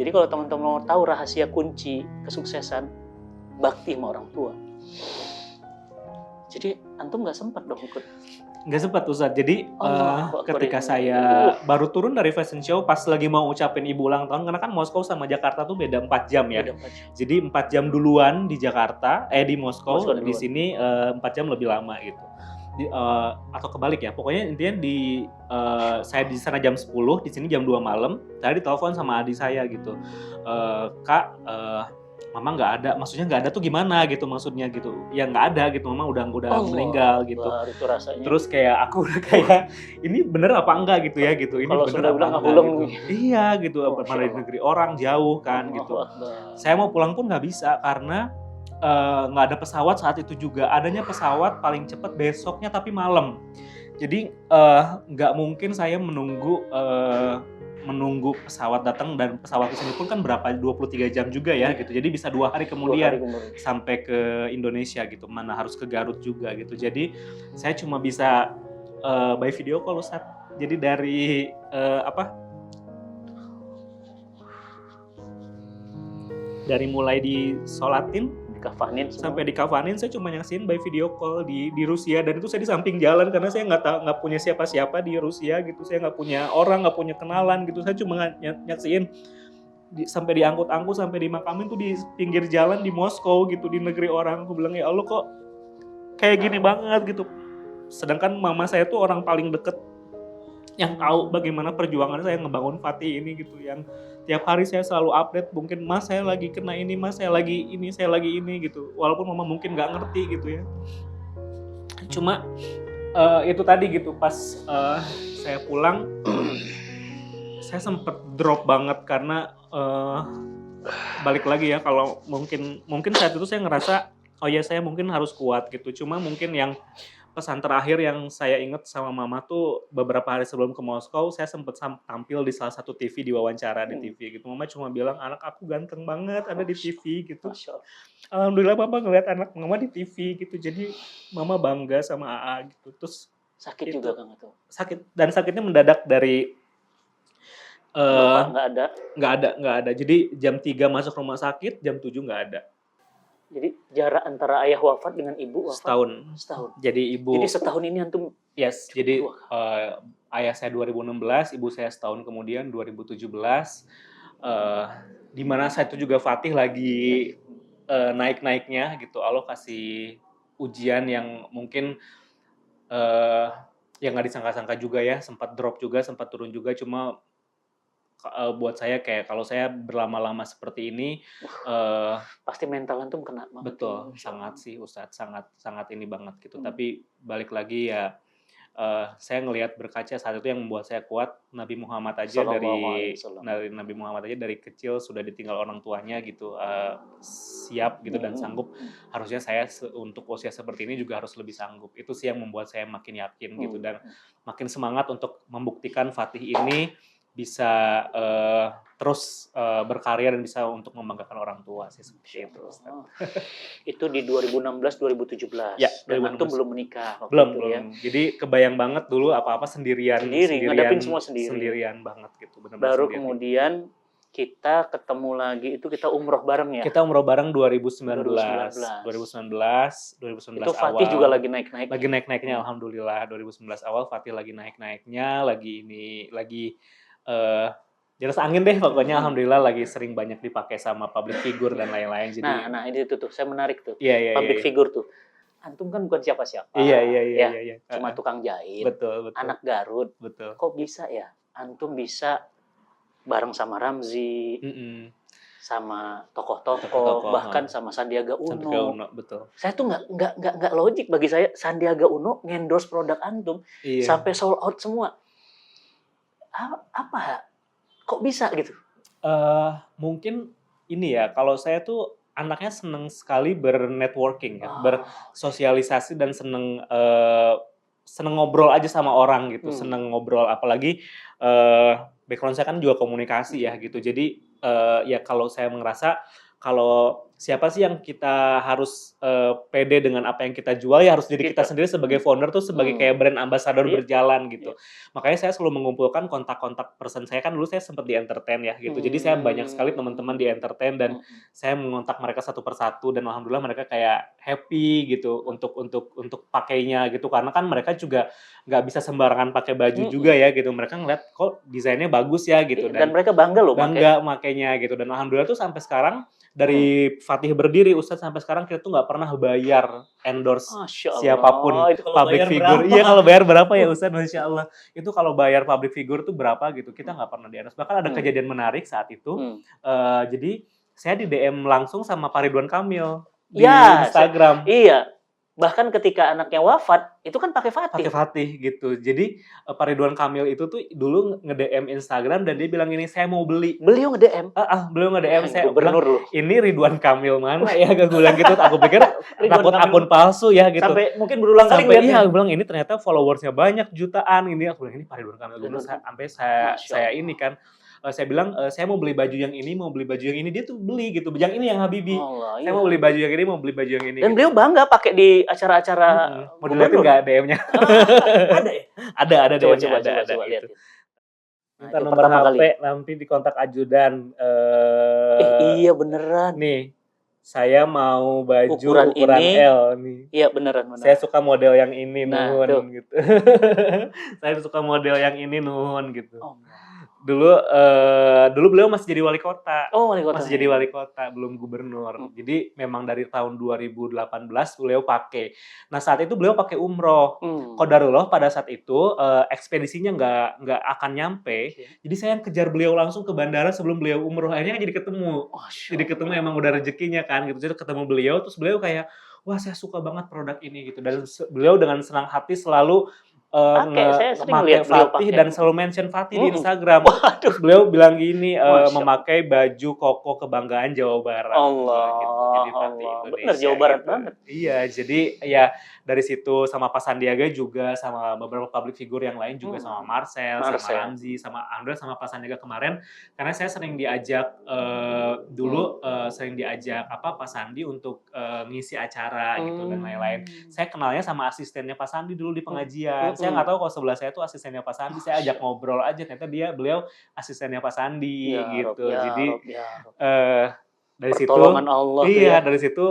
Jadi kalau teman-teman mau tahu rahasia kunci kesuksesan, bakti sama orang tua. Jadi antum nggak sempat dong ikut? Nggak sempat Ustaz. Jadi ketika saya baru turun dari fashion show, pas lagi mau ucapin ibu ulang tahun, karena kan Moskow sama Jakarta tuh beda 4 jam ya. Jadi 4 jam duluan di Jakarta, di Moskow di sini 4 jam lebih lama gitu. Atau kebalik ya, pokoknya intinya saya di sana jam 10, di sini jam 2 malam. Saya ditelepon sama adik saya gitu, "Kak, mama nggak ada." Maksudnya nggak ada tuh gimana gitu, maksudnya gitu. Ya nggak ada gitu, mama udah meninggal gitu. Itu rasanya. Terus kayak aku udah kayak, ini bener apa enggak gitu ya gitu. Ini kalau bener sudah apa bilang enggak gitu. Iya gitu, mana di negeri orang jauh kan gitu. Saya mau pulang pun nggak bisa karena nggak ada pesawat saat itu juga. Adanya pesawat paling cepat besoknya tapi malam. Jadi nggak mungkin saya menunggu pesawat datang, dan pesawat kesini pun kan berapa 23 jam juga ya gitu. Jadi bisa 2 hari kemudian sampai ke Indonesia gitu. Mana harus ke Garut juga gitu. Jadi saya cuma bisa by video call Ustaz. Jadi dari dari mulai disolatin sampai dikafanin, saya cuma nyaksiin by video call di Rusia, dan itu saya di samping jalan karena saya nggak punya siapa-siapa di Rusia gitu. Saya nggak punya orang, nggak punya kenalan gitu. Saya cuma nyaksiin sampai diangkut-angkut, sampai dimakamin tuh di pinggir jalan di Moskow gitu, di negeri orang. Aku bilang, ya Allah kok kayak gini banget gitu. Sedangkan mama saya tuh orang paling deket yang tahu bagaimana perjuangan saya ngebangun Fatih ini gitu, yang tiap hari saya selalu update, mungkin mas saya lagi kena ini, mas saya lagi ini gitu, walaupun mama mungkin nggak ngerti gitu ya. Cuma itu tadi gitu, pas saya pulang saya sempet drop banget karena balik lagi ya, kalau mungkin saat itu saya ngerasa oh ya saya mungkin harus kuat gitu. Cuma mungkin yang pesan terakhir yang saya ingat sama mama tuh beberapa hari sebelum ke Moskow, saya sempat tampil di salah satu TV, diwawancara di TV gitu. Mama cuma bilang, anak aku ganteng banget ada di TV gitu. Alhamdulillah mama ngeliat anak mama di TV gitu. Jadi mama bangga sama AA gitu. Terus Sakit itu, juga kan itu? Sakit, dan sakitnya mendadak dari nggak ada. Jadi jam 3 masuk rumah sakit, jam 7 nggak ada. Jadi jarak antara ayah wafat dengan ibu wafat? Setahun. Jadi setahun ini antum? Yes, jadi ayah saya 2016, ibu saya setahun kemudian 2017. Di mana saya itu juga Fatih lagi naik-naiknya gitu. Allah kasih ujian yang mungkin yang nggak disangka-sangka juga ya. Sempat drop juga, sempat turun juga. Cuma buat saya kayak kalau saya berlama-lama seperti ini pasti mental antum kena banget. Betul, sangat sih Ustadz, sangat ini banget gitu. Tapi balik lagi ya, saya ngelihat berkaca saat itu yang membuat saya kuat. Nabi Muhammad aja dari Nabi Muhammad aja dari kecil sudah ditinggal orang tuanya gitu, siap gitu dan sanggup. Harusnya saya untuk usia seperti ini juga harus lebih sanggup. Itu sih yang membuat saya makin yakin gitu dan makin semangat untuk membuktikan Fatih ini bisa terus berkarya dan bisa untuk membanggakan orang tua sih seperti itu. Itu di 2016-2017. Ya, dan antum belum menikah waktu belum. ya? Jadi kebayang banget dulu apa-apa sendirian, ngadapin semua sendirian banget gitu. Benar-benar baru sendirian. Kemudian kita ketemu lagi, itu kita umroh bareng ya? Kita umroh bareng 2019 itu Fatih awal. Juga lagi naik-naik. Lagi naik-naiknya alhamdulillah. 2019 awal Fatih lagi naik-naiknya, lagi jelas angin deh pokoknya. Alhamdulillah lagi sering banyak dipakai sama public figure dan lain-lain. Jadi nah ini tuh saya menarik tuh. Iya, public figure tuh. Antum kan bukan siapa-siapa. Iya. Cuma tukang jahit. Betul. Anak Garut. Betul. Kok bisa ya antum bisa bareng sama Ramzi, sama tokoh-tokoh, bahkan sama Sandiaga Uno. Betul. Saya tuh nggak logik bagi saya, Sandiaga Uno ngendorse produk antum sampai sold out semua. Apa? Kok bisa gitu? Mungkin ini ya, kalau saya tuh anaknya seneng sekali bernetworking ya, bersosialisasi dan seneng ngobrol aja sama orang gitu, seneng ngobrol, apalagi background saya kan juga komunikasi ya gitu. Jadi ya kalau saya merasa kalau siapa sih yang kita harus pede dengan apa yang kita jual, ya harus diri kita sendiri sebagai founder tuh sebagai kayak brand ambassador berjalan gitu. Makanya saya selalu mengumpulkan kontak-kontak person saya, kan dulu saya sempat di entertain ya gitu. Jadi saya banyak sekali teman-teman di entertain dan saya mengontak mereka satu persatu dan alhamdulillah mereka kayak happy gitu untuk pakainya gitu, karena kan mereka juga nggak bisa sembarangan pakai baju juga ya gitu. Mereka ngeliat kok desainnya bagus ya gitu dan mereka bangga loh makainya gitu. Dan alhamdulillah tuh sampai sekarang dari Fatih berdiri Ustadz sampai sekarang kita tuh nggak pernah bayar endorse siapapun public figure. Iya, kalau bayar berapa ya Ustadz? Masya Allah. Itu kalau bayar public figure tuh berapa gitu, kita nggak pernah di endorse. Bahkan ada kejadian menarik saat itu. Jadi saya di DM langsung sama Pak Ridwan Kamil di Instagram. Iya. Bahkan ketika anaknya wafat, itu kan pakai Fatih. Pakai Fatih gitu. Jadi Pak Ridwan Kamil itu tuh dulu nge-DM Instagram dan dia bilang ini, saya mau beli. Beliau nge-DM? Beliau nge-DM. Saya bilang, ini Ridwan Kamil mana ya? Gue bilang gitu. Aku pikir takut akun palsu ya gitu. Sampai mungkin berulang kali. Iya, aku bilang ini ternyata followersnya banyak, jutaan. Ini aku bilang ini Pak Ridwan Kamil. Sampai saya ini kan. Saya bilang, saya mau beli baju yang ini, mau beli baju yang ini. Dia tuh beli gitu. Yang ini yang Habibi. Saya mau beli baju yang ini, mau beli baju yang ini. Dan beliau bangga pakai di acara-acara. Mau dilihatin nggak DM-nya? Ada ya? Ada DM-nya. Coba lihat. Minta nomor HP, nanti di kontak ajudan. Iya beneran. Nih, saya mau baju ukuran L nih. Iya beneran. Saya suka model yang ini, nuhun gitu. Saya suka model yang ini, nuhun gitu. Dulu beliau masih jadi wali kota. Oh, wali kota. Masih jadi wali kota, belum gubernur. Jadi memang dari tahun 2018 beliau pakai. Nah, saat itu beliau pakai umroh. Qadarullah pada saat itu ekspedisinya nggak akan nyampe. Jadi saya kejar beliau langsung ke bandara sebelum beliau umroh. Akhirnya jadi ketemu. Jadi ketemu emang udah rezekinya kan gitu. Jadi ketemu beliau, terus beliau kayak, wah saya suka banget produk ini gitu. Dan beliau dengan senang hati selalu saya sering lihat beliau Fatih pakai. dan selalu mention Fatih di Instagram. Terus beliau bilang gini, memakai baju koko kebanggaan Jawa Barat. Allah, gitu. Jadi Fatih Indonesia. Bener Jawa Barat gitu. banget. Iya, jadi ya dari situ sama Pak Sandiaga juga, sama beberapa public figure yang lain juga, sama Marcel, sama Ramzi, sama Andra, sama Pak Sandiaga kemarin. Karena saya sering diajak sering diajak Pak Sandi untuk ngisi acara gitu dan lain-lain. Saya kenalnya sama asistennya Pak Sandi dulu di pengajian. Saya nggak tahu kalau sebelah saya tuh asistennya Pak Sandi. Saya ajak ngobrol aja, ternyata beliau asistennya Pak Sandi gitu. Jadi dari situ Allah dari situ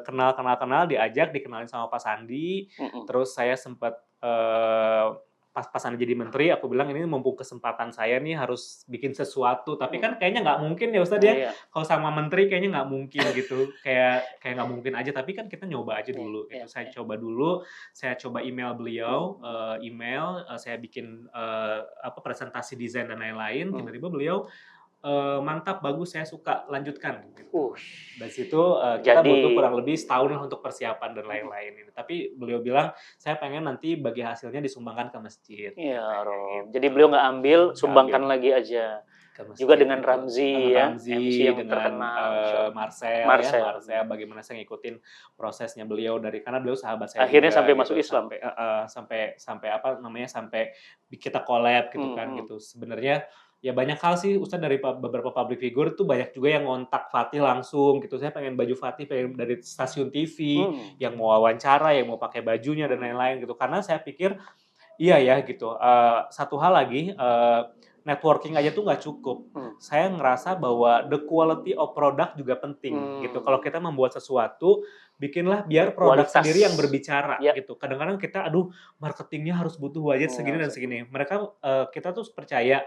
kenal diajak dikenalin sama Pak Sandi. Terus saya sempat pas Sandi jadi menteri, aku bilang ini mumpung kesempatan saya nih harus bikin sesuatu. Tapi kan kayaknya nggak mungkin ya Ustadz ya. Kalau sama menteri kayaknya nggak mungkin gitu. kayak nggak mungkin aja. Tapi kan kita nyoba aja dulu. Saya coba dulu. Saya coba email beliau, saya bikin presentasi desain dan lain-lain. Tiba-tiba beliau mantap, bagus, saya suka, lanjutkan. Gitu. Dari situ kita butuh kurang lebih setahun untuk persiapan dan lain-lain. Tapi beliau bilang, saya pengen nanti bagi hasilnya disumbangkan ke masjid. Iya, Rob. Jadi beliau nggak ambil, sumbangkan lagi aja. Juga dengan Ramzi ya, MC yang terkenal. Marcel, bagaimana saya ngikutin prosesnya beliau karena beliau sahabat saya. Akhirnya juga, sampai masuk Islam. Sampai kita collab gitu kan gitu. Sebenarnya ya banyak hal sih Ustadz, dari beberapa public figure tuh banyak juga yang ngontak Fatih langsung gitu. Saya pengen baju Fatih dari stasiun TV yang mau wawancara, yang mau pakai bajunya dan lain-lain gitu. Karena saya pikir iya ya gitu. Satu hal lagi, networking aja tuh nggak cukup. Saya ngerasa bahwa the quality of product juga penting gitu. Kalau kita membuat sesuatu, bikinlah biar produk sendiri yang berbicara gitu. Kadang-kadang kita marketingnya harus butuh budget segini dan segini. Kita tuh percaya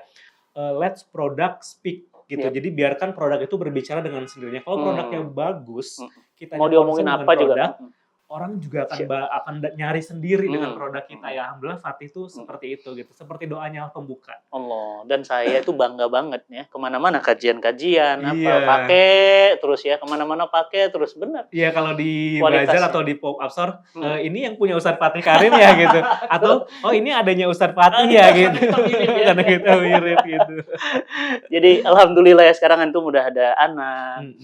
let's product speak gitu. Jadi biarkan produk itu berbicara dengan sendirinya. Kalau produknya bagus, kita mau diomongin apa juga, orang juga akan nyari sendiri dengan produk kita. Ya alhamdulillah Fatih itu seperti itu gitu. Seperti doanya pembuka. Allah. Dan saya itu bangga banget ya. Kemana-mana kajian-kajian pakai terus ya. Kemana-mana pakai terus, benar. Iya, kalau di Belajar atau di Pop Up Store, ini yang punya Ustadz Fatih Karim ya gitu. Atau ini adanya Ustadz Fatih ya gitu. Karena kita mirip gitu. Jadi alhamdulillah ya sekarang antum udah ada anak.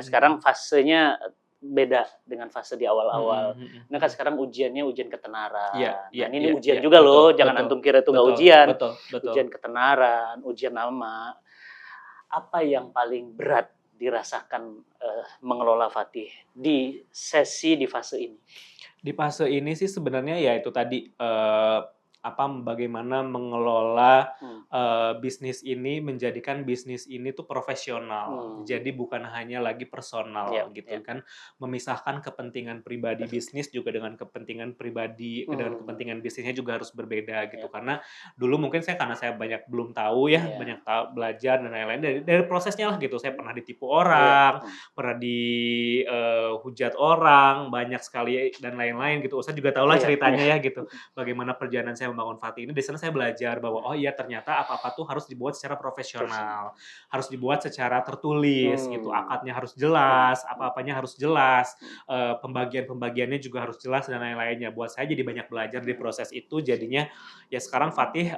Sekarang fasenya beda dengan fase di awal-awal. Nah kan sekarang ujiannya ujian ketenaran. Ini ujian juga loh, jangan antum kira itu nggak ujian. Betul. Ujian ketenaran, ujian nama. Apa yang paling berat dirasakan mengelola Fatih di fase ini? Di fase ini sih sebenarnya ya itu tadi bagaimana mengelola bisnis ini, menjadikan bisnis ini tuh profesional. Jadi bukan hanya lagi personal gitu kan. Memisahkan kepentingan pribadi bisnis juga dengan kepentingan pribadi, dengan kepentingan bisnisnya juga harus berbeda gitu. Karena dulu mungkin karena saya banyak belum tahu ya, banyak belajar dan lain-lain dari prosesnya lah gitu. Saya pernah ditipu orang, pernah dihujat orang, banyak sekali dan lain-lain gitu. Saya juga tahu lah ceritanya ya gitu. Bagaimana perjalanan saya membangun Fatih ini. Di sana saya belajar bahwa ternyata apa-apa tuh harus dibuat secara profesional, harus dibuat secara tertulis gitu, akadnya harus jelas, apa-apanya harus jelas, pembagiannya juga harus jelas dan lain-lainnya. Buat saya jadi banyak belajar di proses itu. Jadinya ya sekarang Fatih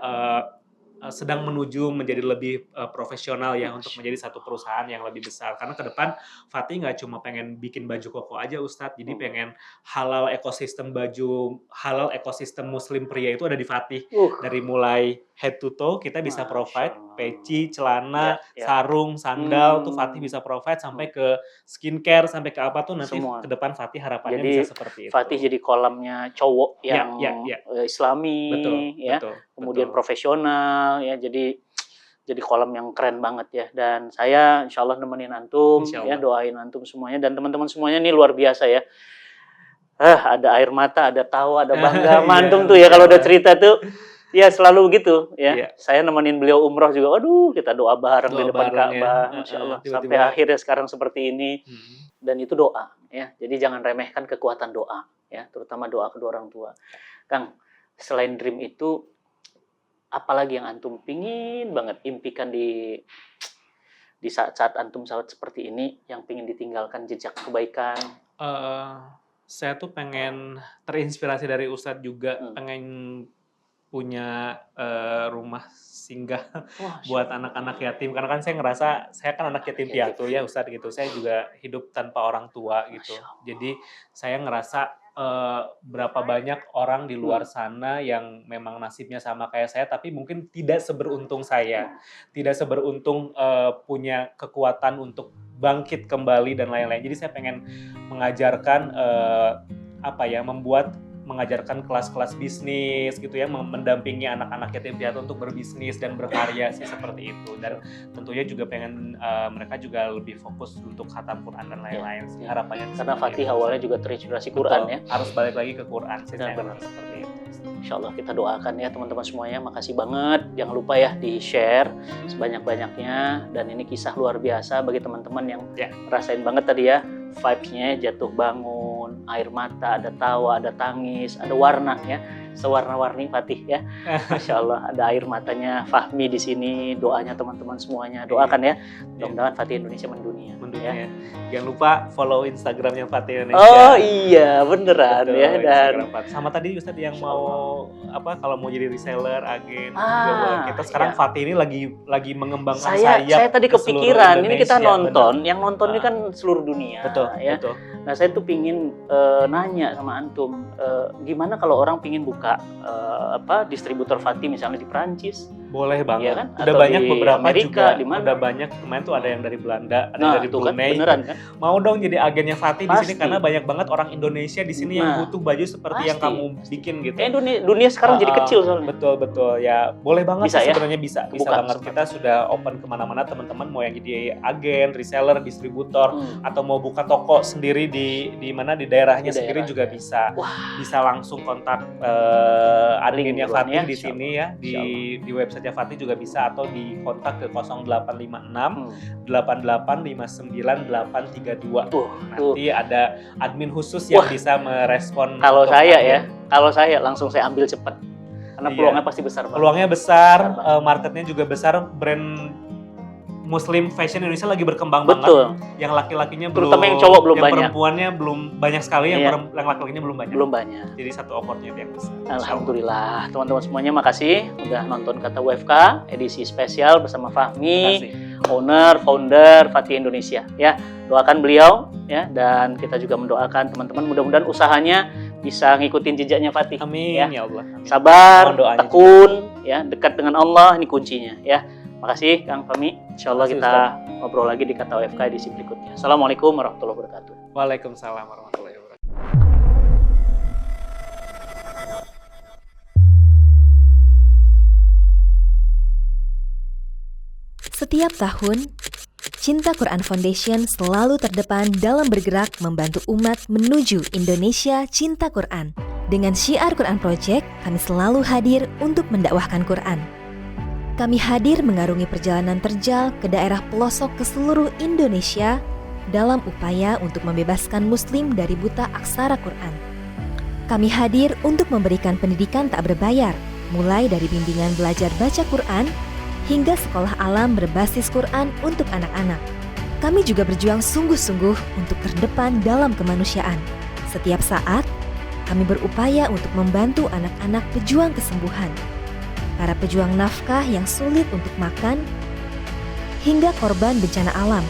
sedang menuju menjadi lebih profesional ya, untuk menjadi satu perusahaan yang lebih besar. Karena ke depan Fatih nggak cuma pengen bikin baju koko aja Ustadz, jadi pengen halal ekosistem baju, halal ekosistem muslim pria itu ada di Fatih. Dari mulai head to toe kita bisa provide peci, celana, sarung, sandal tuh Fatih bisa provide, sampai ke skincare, sampai ke apa tuh nanti ke depan Fatih harapannya jadi, bisa seperti itu. Fatih jadi kolamnya cowok yang Islami, betul, kemudian profesional ya, jadi kolam yang keren banget ya. Dan saya insya Allah nemenin antum, ya doain antum semuanya dan teman-teman semuanya nih luar biasa ya. Ada air mata, ada tawa, ada bangga sama antum tuh ya kalau udah cerita tuh. Ya selalu begitu ya. Iya. Saya nemenin beliau umroh juga. Waduh, kita doa bareng di Doa depan bareng ya. Ka'bah, Masya Allah. Tiba-tiba. Sampai akhirnya sekarang seperti ini. Hmm. Dan itu doa ya. Jadi jangan remehkan kekuatan doa ya, terutama doa kedua orang tua. Kang, selain dream itu apalagi yang antum pingin banget impikan di saat-saat antum saat seperti ini, yang pingin ditinggalkan jejak kebaikan? Saya tuh pengen terinspirasi dari Ustadz juga, pengen punya rumah singgah buat anak-anak yatim, karena kan saya ngerasa saya kan anak yatim piatu ya Ustadz gitu. Saya juga hidup tanpa orang tua gitu. Jadi saya ngerasa berapa banyak orang di luar sana yang memang nasibnya sama kayak saya, tapi mungkin tidak seberuntung saya, tidak seberuntung punya kekuatan untuk bangkit kembali dan lain-lain. Jadi saya pengen mengajarkan mengajarkan kelas-kelas bisnis gitu ya, mendampingi anak-anak yatim piatu untuk berbisnis dan berkarya sih, seperti itu. Dan tentunya juga pengen mereka juga lebih fokus untuk khatam Quran dan lain-lain sih harapannya. Karena Fatih awalnya juga terinspirasi Quran. Betul, ya. Harus balik lagi ke Quran sih, benar. Seperti itu. Insya Allah kita doakan ya teman-teman semuanya. Makasih banget. Jangan lupa ya di-share sebanyak-banyaknya. Dan ini kisah luar biasa bagi teman-teman yang ngerasain banget tadi ya vibes-nya, jatuh bangun, air mata, ada tawa, ada tangis, ada warna ya, sewarna-warni Fatih ya. Masya Allah, ada air matanya Fahmi di sini, doanya teman-teman semuanya, doakan ya. Mudah-mudahan Fatih Indonesia mendunia. Ya. Jangan lupa follow Instagramnya Fatih Indonesia. Oh iya, beneran. Betul, ya. Dan sama tadi Ustadz yang mau kalau mau jadi reseller, agen, juga boleh. Kita sekarang Fatih ini lagi mengembangkan sayap. Saya tadi kepikiran, ini kita nonton, yang nonton ini kan seluruh dunia. Betul, ya. betul. Nah saya tuh pingin nanya sama antum, gimana kalau orang pingin buka distributor Fatih misalnya di Perancis? Boleh banget. Ya kan? Udah banyak beberapa Amerika, juga. Udah banyak, kemarin tuh ada yang dari Belanda, ada yang dari Brunei. Kan, beneran kan? Mau dong jadi agennya Fatih di sini, karena banyak banget orang Indonesia di sini yang butuh baju seperti yang kamu bikin gitu. Dunia sekarang jadi kecil soalnya. Betul ya. Boleh banget bisa, sebenarnya bisa banget. Kita sudah open kemana-mana, teman-teman mau yang jadi agen, reseller, distributor, atau mau buka toko sendiri di mana di daerahnya sendiri juga bisa. Bisa langsung kontak agennya Fatih di sini ya, di website Fatih juga bisa, atau di kontak ke 0856 8859 832. Nanti ada admin khusus yang bisa merespon. Kalau saya langsung saya ambil cepat. Karena peluangnya pasti besar banget. Peluangnya besar, marketnya juga besar, brand Muslim fashion Indonesia lagi berkembang banget. Yang laki-lakinya terutama yang cowok belum banyak. Perempuannya belum banyak sekali, yang laki-lakinya belum banyak. Jadi satu opportunity yang besar. Alhamdulillah, teman-teman semuanya makasih udah nonton Kata WFK edisi spesial bersama Fahmi, founder Fatih Indonesia. Ya, doakan beliau ya, dan kita juga mendoakan teman-teman mudah-mudahan usahanya bisa ngikutin jejaknya Fatih. Amin ya Allah. Amin. Sabar, tekun, ya, dekat dengan Allah, ini kuncinya ya. Makasih Kang Fahmi. Insyaallah kita ngobrol lagi di Kata WFK edisi berikutnya. Assalamualaikum warahmatullahi wabarakatuh. Waalaikumsalam warahmatullahi wabarakatuh. Setiap tahun, Cinta Quran Foundation selalu terdepan dalam bergerak membantu umat menuju Indonesia Cinta Quran. Dengan syiar Quran Project, kami selalu hadir untuk mendakwahkan Quran. Kami hadir mengarungi perjalanan terjal ke daerah pelosok ke seluruh Indonesia dalam upaya untuk membebaskan Muslim dari buta aksara Quran. Kami hadir untuk memberikan pendidikan tak berbayar, mulai dari bimbingan belajar baca Quran hingga sekolah alam berbasis Quran untuk anak-anak. Kami juga berjuang sungguh-sungguh untuk terdepan dalam kemanusiaan. Setiap saat, kami berupaya untuk membantu anak-anak pejuang kesembuhan, para pejuang nafkah yang sulit untuk makan, hingga korban bencana alam.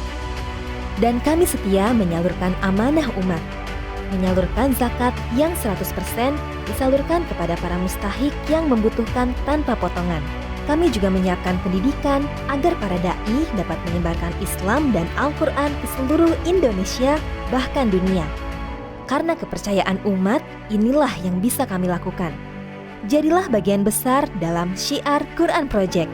Dan kami setia menyalurkan amanah umat, menyalurkan zakat yang 100% disalurkan kepada para mustahik yang membutuhkan tanpa potongan. Kami juga menyiapkan pendidikan agar para da'i dapat menyebarkan Islam dan Al-Quran ke seluruh Indonesia, bahkan dunia. Karena kepercayaan umat, inilah yang bisa kami lakukan. Jadilah bagian besar dalam syiar Quran Project.